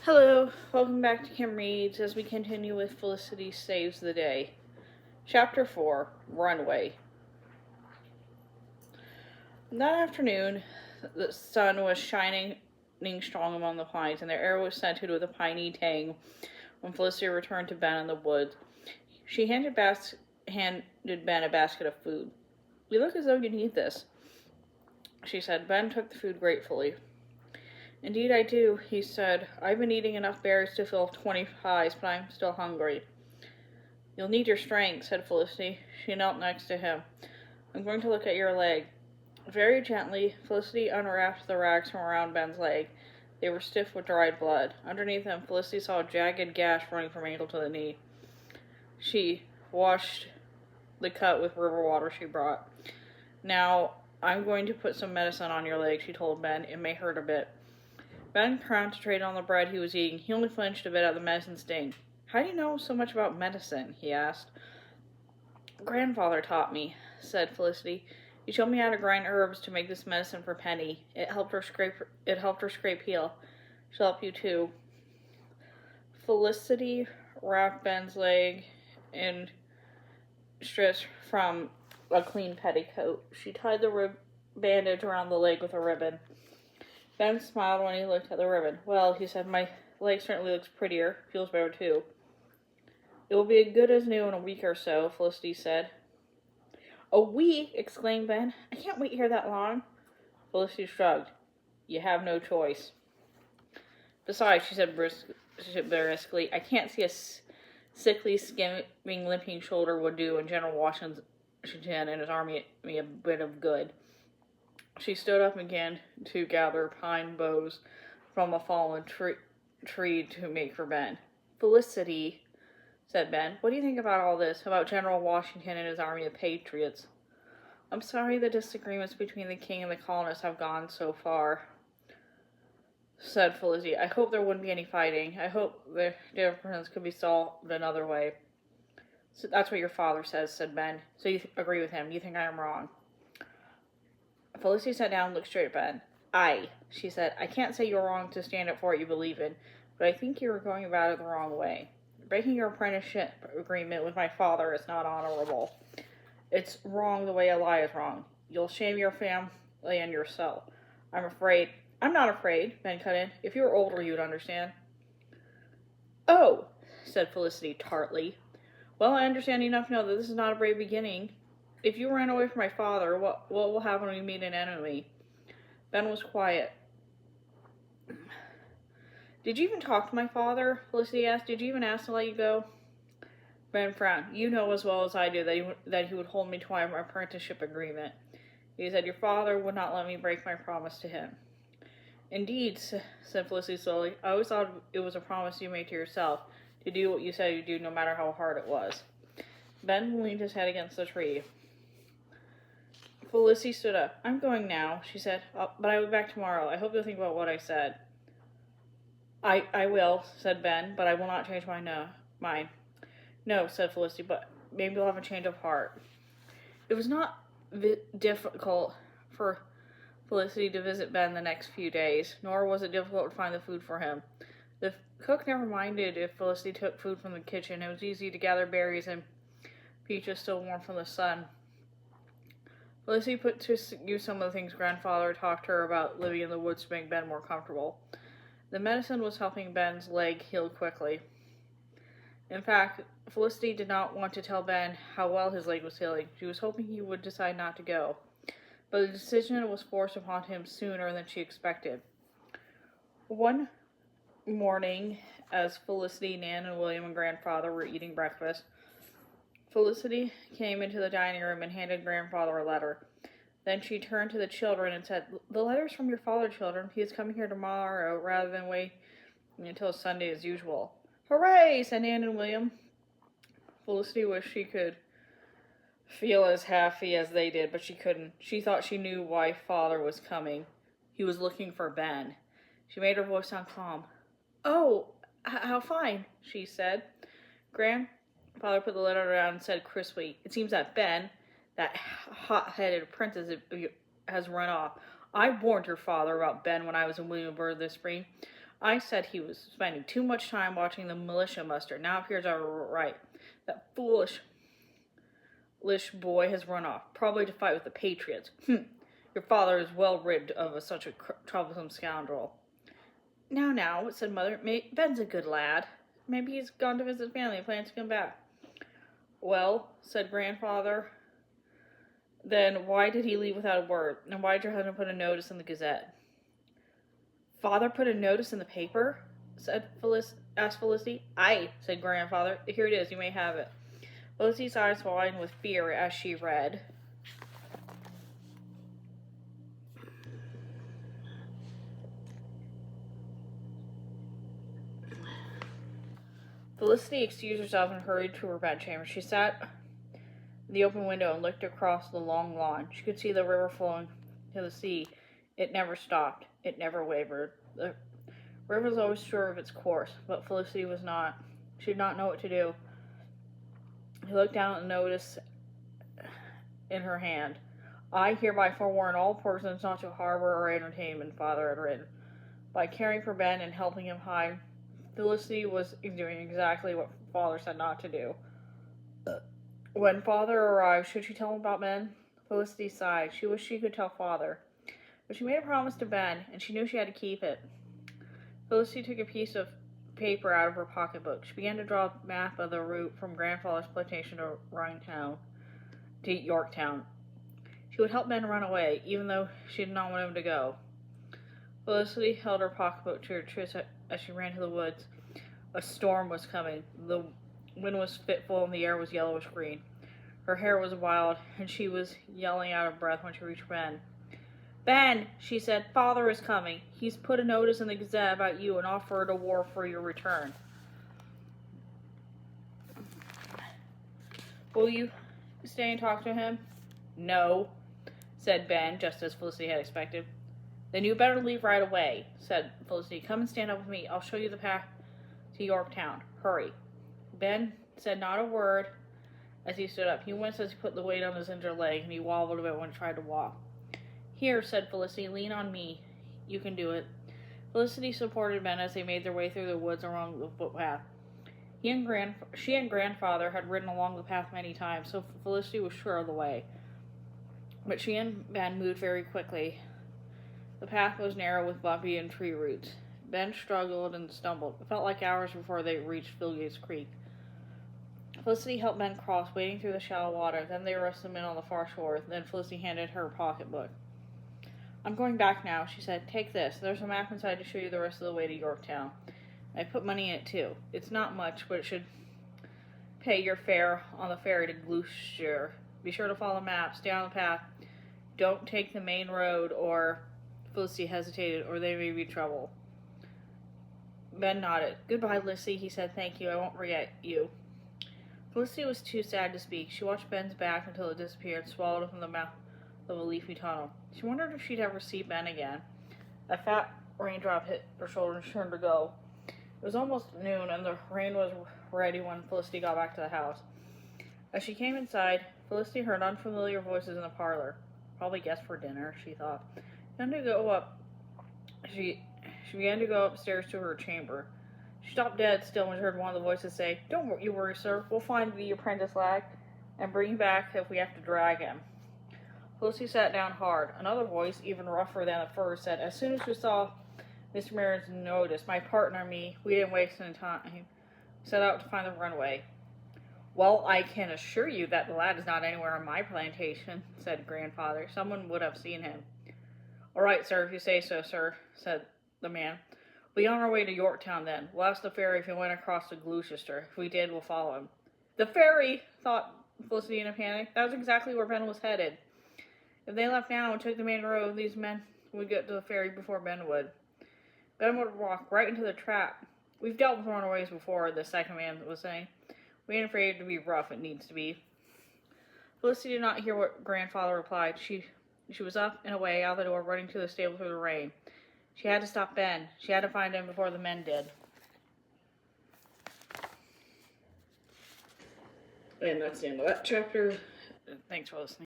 Hello, welcome back to Kim Reads as we continue with Felicity Saves the Day. Chapter 4, Runway. That afternoon, the sun was shining strong among the pines, and the air was scented with a piney tang when Felicity returned to Ben in the woods. She handed Ben a basket of food. "You look as though you need this," she said. Ben took the food gratefully. "Indeed I do," he said. "I've been eating enough berries to fill 20 pies, but I'm still hungry." "You'll need your strength," said Felicity. She knelt next to him. "I'm going to look at your leg." Very gently, Felicity unwrapped the rags from around Ben's leg. They were stiff with dried blood. Underneath them, Felicity saw a jagged gash running from ankle to the knee. She washed the cut with river water she brought. "Now, I'm going to put some medicine on your leg," she told Ben. "It may hurt a bit." Ben concentrated on the bread he was eating. He only flinched a bit at the medicine sting. "How do you know so much about medicine?" he asked. "Grandfather taught me," said Felicity. "He showed me how to grind herbs to make this medicine for Penny. It helped her scrape heal. She'll help you too." Felicity wrapped Ben's leg in strips from a clean petticoat. She tied the bandage around the leg with a ribbon. Ben smiled when he looked at the ribbon. "Well," he said, "my leg certainly looks prettier. Feels better, too." "It will be as good as new in a week or so," Felicity said. "A week?" exclaimed Ben. "I can't wait here that long." Felicity shrugged. "You have no choice." "Besides," she said briskly, "I can't see a sickly, skimming, limping shoulder would do in General Washington and his army a bit of good." She stood up and began to gather pine boughs from a fallen tree to make for Ben. "Felicity," said Ben, "what do you think about all this, about General Washington and his army of patriots?" "I'm sorry the disagreements between the king and the colonists have gone so far," said Felicity. "I hope there wouldn't be any fighting. I hope the difference could be solved another way." "So that's what your father says," said Ben. "So you agree with him. You think I am wrong?" Felicity sat down and looked straight at Ben. "Aye," she said. "I can't say you're wrong to stand up for what you believe in, but I think you're going about it the wrong way. Breaking your apprenticeship agreement with my father is not honorable. It's wrong the way a lie is wrong. You'll shame your family and yourself. I'm not afraid," Ben cut in. "If you were older, you'd understand." "Oh," said Felicity tartly. "Well, I understand enough to know that this is not a brave beginning. If you ran away from my father, what will happen when we meet an enemy?" Ben was quiet. "Did you even talk to my father?" Felicity asked. "Did you even ask to let you go?" Ben frowned. "You know as well as I do that he would hold me to my apprenticeship agreement. He said your father would not let me break my promise to him." "Indeed," said Felicity slowly. "I always thought it was a promise you made to yourself, to do what you said you'd do no matter how hard it was." Ben leaned his head against the tree. Felicity stood up. "I'm going now," she said, "but I will be back tomorrow. I hope you'll think about what I said." I will," said Ben, "but I will not change my mind." "No," said Felicity, "but maybe you'll have a change of heart." It was not difficult for Felicity to visit Ben the next few days, nor was it difficult to find the food for him. The cook never minded if Felicity took food from the kitchen. It was easy to gather berries and peaches still warm from the sun. Felicity put to use some of the things Grandfather talked to her about living in the woods to make Ben more comfortable. The medicine was helping Ben's leg heal quickly. In fact, Felicity did not want to tell Ben how well his leg was healing. She was hoping he would decide not to go. But the decision was forced upon him sooner than she expected. One morning, as Felicity, Nan, and William and Grandfather were eating breakfast, Felicity came into the dining room and handed Grandfather a letter. Then she turned to the children and said, "The letter's from your father, children. He is coming here tomorrow rather than wait until Sunday as usual." "Hooray!" said Nan and William. Felicity wished she could feel as happy as they did, but she couldn't. She thought she knew why Father was coming. He was looking for Ben. She made her voice sound calm. "Oh, how fine," she said. Grandfather put the letter down and said crisply, "It seems that Ben, that hot-headed apprentice, has run off. I warned your father about Ben when I was in Williamsburg this spring. I said he was spending too much time watching the militia muster. Now it appears I was right. That foolish boy has run off, probably to fight with the Patriots. Your father is well rid of such a troublesome scoundrel. Now, said Mother. Ben's a good lad. Maybe he's gone to visit family and plans to come back. Well, said Grandfather, then why did he leave without a word? And why did your husband put a notice in the Gazette? Father put a notice in the paper? Asked Felicity. Aye, said Grandfather. Here it is, you may have it. Felicity's eyes widened with fear as she read. Felicity excused herself and hurried to her bedchamber. She sat in the open window and looked across the long lawn. She could see the river flowing to the sea. It never stopped. It never wavered. The river was always sure of its course, but Felicity was not. She did not know what to do. She looked down at the notice in her hand. I hereby forewarn all persons not to harbor or entertain him, Father had written. By caring for Ben and helping him hide, Felicity was doing exactly what Father said not to do. When Father arrived, should she tell him about Ben? Felicity sighed. She wished she could tell Father. But she made a promise to Ben, and she knew she had to keep it. Felicity took a piece of paper out of her pocketbook. She began to draw a map of the route from Grandfather's plantation to Yorktown. She would help Ben run away, even though she did not want him to go. Felicity held her pocketbook to her chest as she ran to the woods. A storm was coming. The wind was fitful and the air was yellowish green. Her hair was wild, and she was yelling out of breath when she reached Ben. Ben, she said, Father is coming. He's put a notice in the Gazette about you and offered a war for your return. Will you stay and talk to him? No, said Ben, just as Felicity had expected. Then you better leave right away, said Felicity. Come and stand up with me. I'll show you the path to Yorktown. Hurry. Ben said not a word as he stood up. He winced as he put the weight on his injured leg, and he wobbled a bit when he tried to walk. Here, said Felicity, lean on me. You can do it. Felicity supported Ben as they made their way through the woods along the footpath. She and Grandfather had ridden along the path many times, so Felicity was sure of the way. But she and Ben moved very quickly. The path was narrow with bumpy and tree roots. Ben struggled and stumbled. It felt like hours before they reached Philgate's Creek. Felicity helped Ben cross, wading through the shallow water. Then they rested him in on the far shore. Then Felicity handed her pocketbook. I'm going back now, she said. Take this. There's a map inside to show you the rest of the way to Yorktown. I put money in it, too. It's not much, but it should pay your fare on the ferry to Gloucester. Be sure to follow the map. Stay on the path. Don't take the main road, or... Felicity hesitated, or there may be trouble. Ben nodded. Goodbye, Lissy, he said. Thank you. I won't forget you. Felicity was too sad to speak. She watched Ben's back until it disappeared, swallowed up in the mouth of a leafy tunnel. She wondered if she'd ever see Ben again. A fat raindrop hit her shoulder and she turned to go. It was almost noon, and the rain was ready when Felicity got back to the house. As she came inside, Felicity heard unfamiliar voices in the parlor. Probably guests for dinner, she thought. She began to go upstairs to her chamber. She stopped dead still when she heard one of the voices say, Don't you worry, sir. We'll find the apprentice lad and bring him back if we have to drag him. Felicity sat down hard. Another voice, even rougher than the first, said, As soon as we saw Mr. Merrin's notice, my partner and me, we didn't waste any time. We set out to find the runaway. Well, I can assure you that the lad is not anywhere on my plantation, said Grandfather. Someone would have seen him. All right, sir, if you say so, sir, said the man. We'll be on our way to Yorktown then. We'll ask the ferry if he went across to Gloucester. If we did, we'll follow him. The ferry, thought Felicity in a panic. That was exactly where Ben was headed. If they left now and took the main road, these men would get to the ferry before Ben would. Ben would walk right into the trap. We've dealt with runaways before, the second man was saying. We ain't afraid to be rough, it needs to be. Felicity did not hear what Grandfather replied. She was up and away, out the door, running to the stable through the rain. She had to stop Ben. She had to find him before the men did. And that's the end of that chapter. Thanks for listening.